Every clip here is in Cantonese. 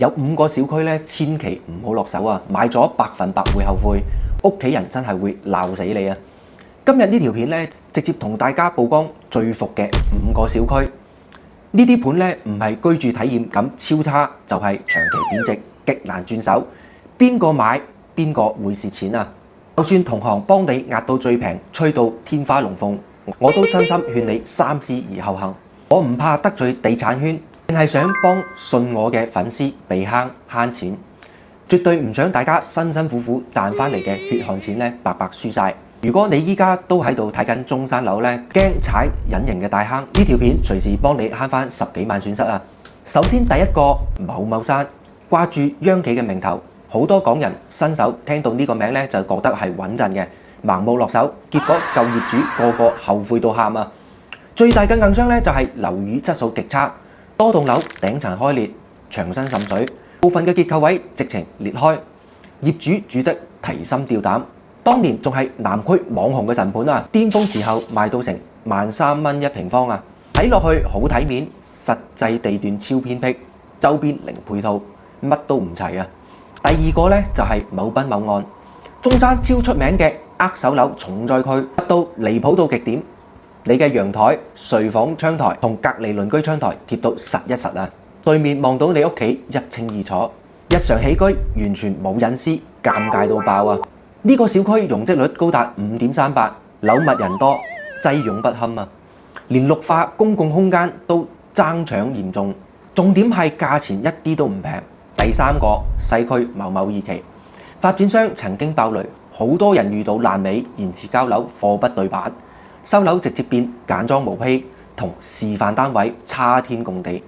有5個小區咧，千祈唔好落手啊！買咗100%會後悔，屋企人真係會鬧死你啊！今日呢條片咧，直接同大家曝光最伏嘅5個小區。呢啲盤咧唔係居住體驗感超差，就係長期貶值，極難轉手。邊個買邊個會蝕錢啊！就算同行幫你壓到最平，吹到天花龍鳳，我都真心勸你三思而後行。我唔怕得罪地產圈，淨係想幫信我嘅粉絲避坑慳錢，絕對唔想大家辛辛苦苦賺翻嚟嘅血汗錢咧白白輸晒。如果你依家都喺度睇緊中山樓咧，驚踩隱形嘅大坑，呢條片隨時幫你慳翻10幾萬損失啊！首先第一個某某山，掛住央企嘅名頭，好多港人新手聽到呢個名咧就覺得係穩陣嘅，盲目落手，結果舊業主個個後悔到喊啊！最大嘅硬傷咧就係樓宇質素極差，多棟樓頂層開裂，牆身滲水，部分嘅結構位直情裂開，業主住得提心吊膽。當年仲係南區網紅嘅神盤啊，巔峰時候賣到成13,000蚊1平方啊，睇落去好體面，實際地段超偏僻，周邊零配套，乜都唔齊啊。第二個咧就係某賓某案，中山超出名嘅握手樓重災區，到離譜到極點。你嘅陽台、睡房窗台同隔離鄰居窗台貼到實一實啊，對面望到你屋企一清二楚，日常起居完全冇隱私，尷尬到爆啊！呢個小區容積率高達5.38，樓密人多，擠擁不堪啊！連綠化公共空間都爭搶嚴重，重點係價錢一啲都唔平。第三個西區某某二期，發展商曾經爆雷，好多人遇到爛尾、延遲交樓、貨不對版，收樓直接變簡裝毛坯，同示範單位差天共地。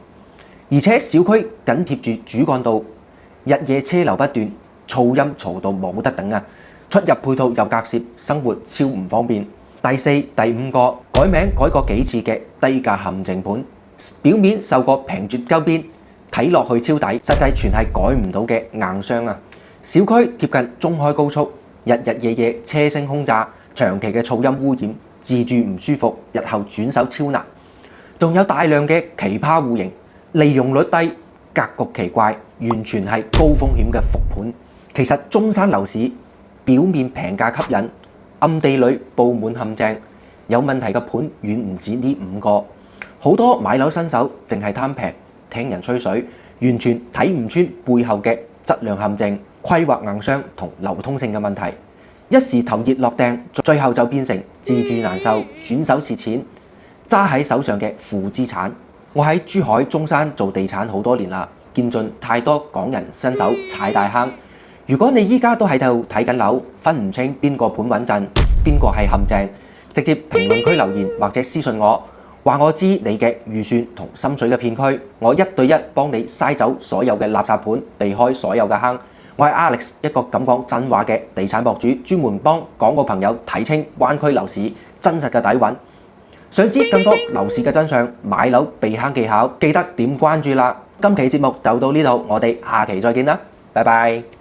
而且小區緊貼住主幹道，日夜車流不斷，噪音嘈到冇得頂啊！出入配套又隔涉，生活超唔方便。第四、第5個改名改過幾次嘅低價陷阱盤，表面受過平絕鳩邊，睇落去超抵，實際全係改唔到嘅硬傷啊！小區貼近中海高速，日日夜夜車聲轟炸，長期嘅噪音污染，自住唔舒服，日後轉手超難。仲有大量嘅奇葩戶型，利用率低，格局奇怪，完全係高風險嘅伏盤。其實中山樓市表面平價吸引，暗地裏佈滿陷阱，有問題嘅盤遠唔止呢5個。好多買樓新手淨係貪平，聽人吹水，完全睇唔穿背後嘅質量陷阱、規劃硬傷同流通性嘅問題。一時頭熱落訂，最後就變成自住難受、轉手蝕錢，揸喺手上嘅負資產。我喺珠海中山做地產好多年啦，見盡太多港人新手踩大坑。如果你依家都喺度睇緊樓，分唔清邊個盤穩陣，邊個係陷阱，直接評論區留言或者私信我，話我知你嘅預算同心水嘅片區，我1對1幫你篩走所有嘅垃圾盤，避開所有嘅坑。我係 Alex， 一個敢講真話嘅地產博主，專門幫港澳朋友睇清灣區樓市真實嘅底蘊。想知更多樓市嘅真相、買樓避坑技巧，記得點關注啦！今期節目就到呢度，我哋下期再見啦，拜拜。